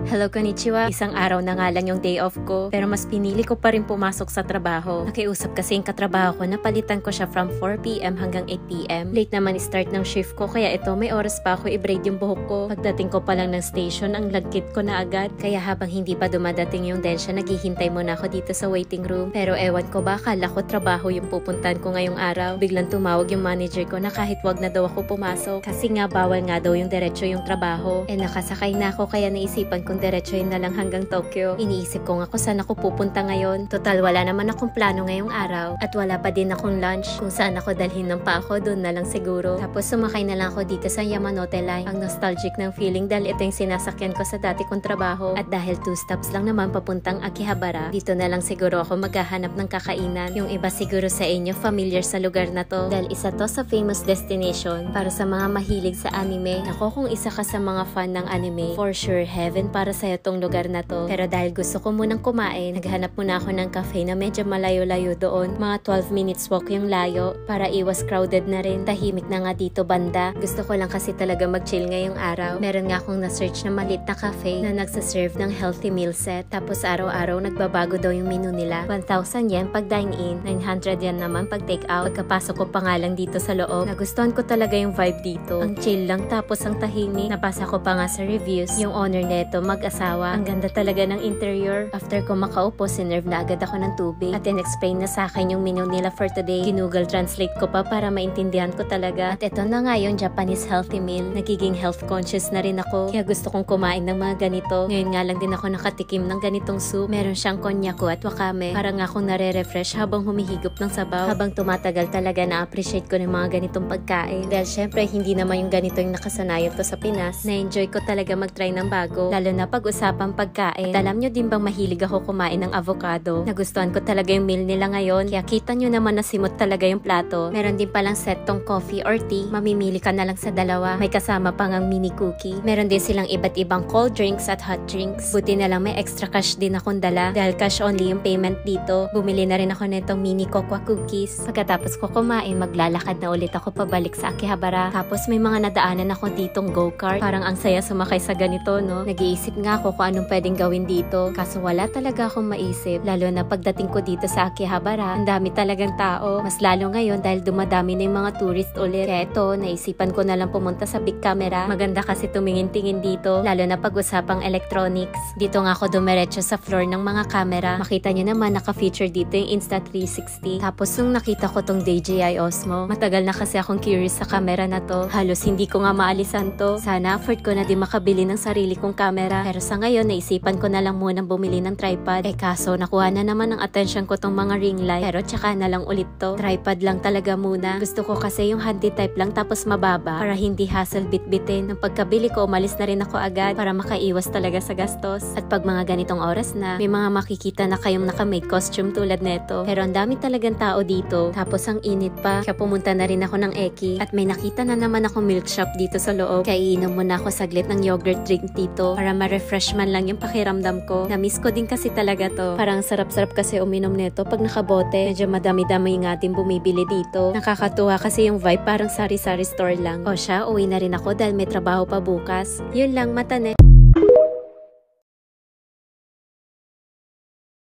Hello, konnichiwa. Isang araw na nga lang yung day off ko, pero mas pinili ko pa rin pumasok sa trabaho. Nakiusap kasi yung katrabaho ko na palitan ko siya from 4 PM hanggang 8 PM. Late naman start ng shift ko, kaya ito may oras pa ako i-braid yung buhok ko. Pagdating ko pa lang ng station, ang lagkit ko na agad. Kaya habang hindi pa dumadating yung densya, naghihintay muna ako dito sa waiting room. Pero ewan ko ba, akala ko trabaho yung pupuntahan ko ngayong araw. Biglang tumawag yung manager ko na kahit wag na daw ako pumasok. Kasi nga bawal nga daw yung diretso yung trabaho. Nakasakay na ako, kaya naisipan kong diretsohin na lang hanggang Tokyo. Iniisip ko nga kung saan ako pupunta ngayon. Total wala naman akong plano ngayong araw. At wala pa din akong lunch. Kung saan ako dalhin ng pa ako, doon na lang siguro. Tapos sumakay na lang ako dito sa Yamanote Line. Ang nostalgic ng feeling dahil ito yung sinasakyan ko sa dati kong trabaho. At dahil 2 stops lang naman papuntang Akihabara, dito na lang siguro ako maghahanap ng kakainan. Yung iba siguro sa inyo familiar sa lugar na to. Dahil isa to sa famous destination para sa mga mahilig sa anime. Ako kung isa ka sa mga fan ng anime, for sure heaven para sa'yo tong lugar na to. Pero dahil gusto ko munang kumain, naghanap muna ako ng cafe na medyo malayo-layo doon. Mga 12 minutes walk yung layo para iwas crowded na rin. Tahimik na nga dito banda. Gusto ko lang kasi talaga mag-chill ngayong araw. Meron nga akong na-search na maliit na cafe na nagsaserve ng healthy meal set. Tapos araw-araw nagbabago daw yung menu nila. 1,000 yen pag dine-in, 900 yen naman pag take-out. Pagkapasok ko pa nga lang dito sa loob, nagustuhan ko talaga yung vibe dito. Ang chill lang tapos ang tahimik. Nabasa ko pa nga sa reviews, yung owner neto mag-asawa. Ang ganda talaga ng interior. After ko makaupo, sinerve na agad ako ng tubig. At in-explain na sa akin yung menu nila for today. Ginoogle translate ko pa para maintindihan ko talaga. At ito na nga yung Japanese healthy meal. Nagiging health conscious na rin ako. Kaya gusto kong kumain ng mga ganito. Ngayon nga lang din ako nakatikim ng ganitong soup. Meron siyang konnyaku at wakame. Para nga akong nare-refresh habang humihigop ng sabaw. Habang tumatagal talaga na-appreciate ko ng mga ganitong pagkain. Dahil syempre hindi naman yung ganito yung nakasanayan ko sa Pinas. Na-enjoy ko talaga mag-try ng bago. Lalo na pag-usapang pagkain. At alam nyo din bang mahilig ako kumain ng avocado? Nagustuhan ko talaga yung meal nila ngayon. Kaya kita nyo naman na simot talaga yung plato. Meron din palang set tong coffee or tea. Mamimili ka na lang sa dalawa. May kasama pang ang mini cookie. Meron din silang iba't ibang cold drinks at hot drinks. Buti na lang may extra cash din akong dala. Dahil cash only yung payment dito. Bumili na rin ako nitong mini cocoa cookies. Pagkatapos ko kumain, maglalakad na ulit ako pabalik sa Akihabara. Tapos may mga nadaanan ako ditong go-kart. Parang ang saya sumakay sa ganito, no? Nag-iisip nga ako kung anong pwedeng gawin dito. Kaso wala talaga akong maisip. Lalo na pagdating ko dito sa Akihabara, ang dami talagang tao. Mas lalo ngayon dahil dumadami na yung mga tourist ulit. Kaya ito, naisipan ko na lang pumunta sa big camera. Maganda kasi tumingin-tingin dito. Lalo na pag-usapang electronics. Dito nga ako dumiretso sa floor ng mga camera. Makita nyo naman naka-feature dito yung Insta360. Tapos nung nakita ko tong DJI Osmo, matagal na kasi akong curious sa camera na to. Halos hindi ko nga maalisan to. Sana afford ko na din makabili ng sarili kong camera. Pero sa ngayon, naisipan ko na lang munang bumili ng tripod. Kaso nakuha na naman ang attention ko tong mga ring light. Pero tsaka na lang ulit to. Tripod lang talaga muna. Gusto ko kasi yung handy type lang tapos mababa para hindi hassle bitbitin. Nang pagkabili ko, umalis na rin ako agad para makaiwas talaga sa gastos. At pag mga ganitong oras na, may mga makikita na kayong naka-make costume tulad neto. Pero ang dami talagang tao dito. Tapos ang init pa. Kaya pumunta na rin ako ng Eki. At may nakita na naman ako milk shop dito sa loob. Kaya iinom muna ako saglit ng yogurt drink dito para ma-refresh man lang yung pakiramdam ko. Na-miss ko din kasi talaga to. Parang sarap-sarap kasi uminom neto pag nakabote. Medyo madami-dami nga din bumibili dito. Nakakatuwa kasi yung vibe parang sari-sari store lang. O siya, uwi na rin ako dahil may trabaho pa bukas. Yun lang, mata ne.